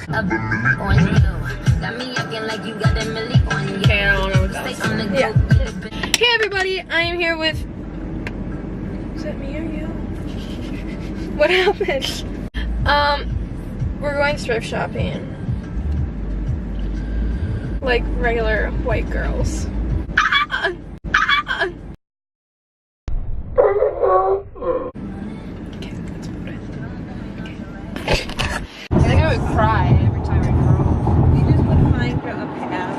Okay, I don't know what that is. Yeah. Hey everybody, I am here with... Is that me or you? What happened? We're going thrift shopping. Like regular white girls. Okay, that's what I thought. Okay. I think I would cry every time I drove. You just would find a path.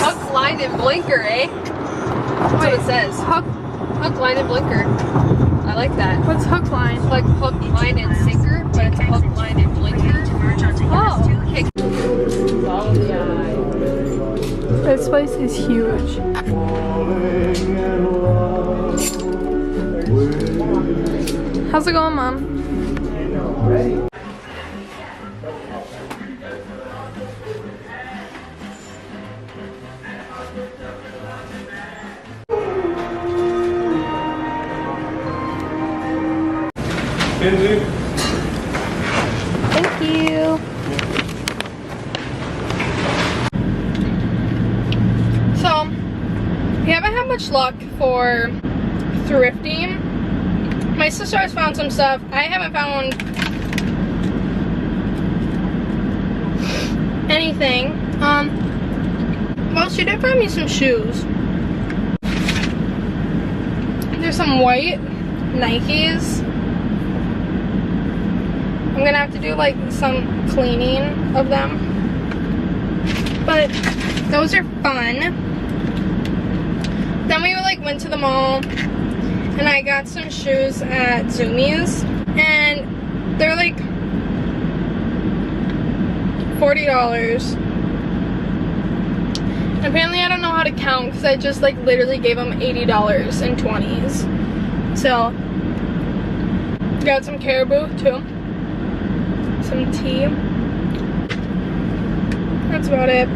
Hook, line, and blinker, eh? That's what it says. Hook, line, and blinker. I like that. What's hook, line? It's like hook, line, and sinker, but it's hook, line, and blinker. Oh, okay. This place is huge. How's it going, Mom? Thank you. So, we haven't had much luck for thrifting. My sister has found some stuff. I haven't found anything. Well, she did find me some shoes. There's some white Nikes. I'm gonna have to do like some cleaning of them, but those are fun. Then we like went to the mall and I got some shoes at Zumiez and they're like $40. And apparently I don't know how to count because I just like literally gave them $80 in 20s. So got some Caribou too. Some tea. That's about it.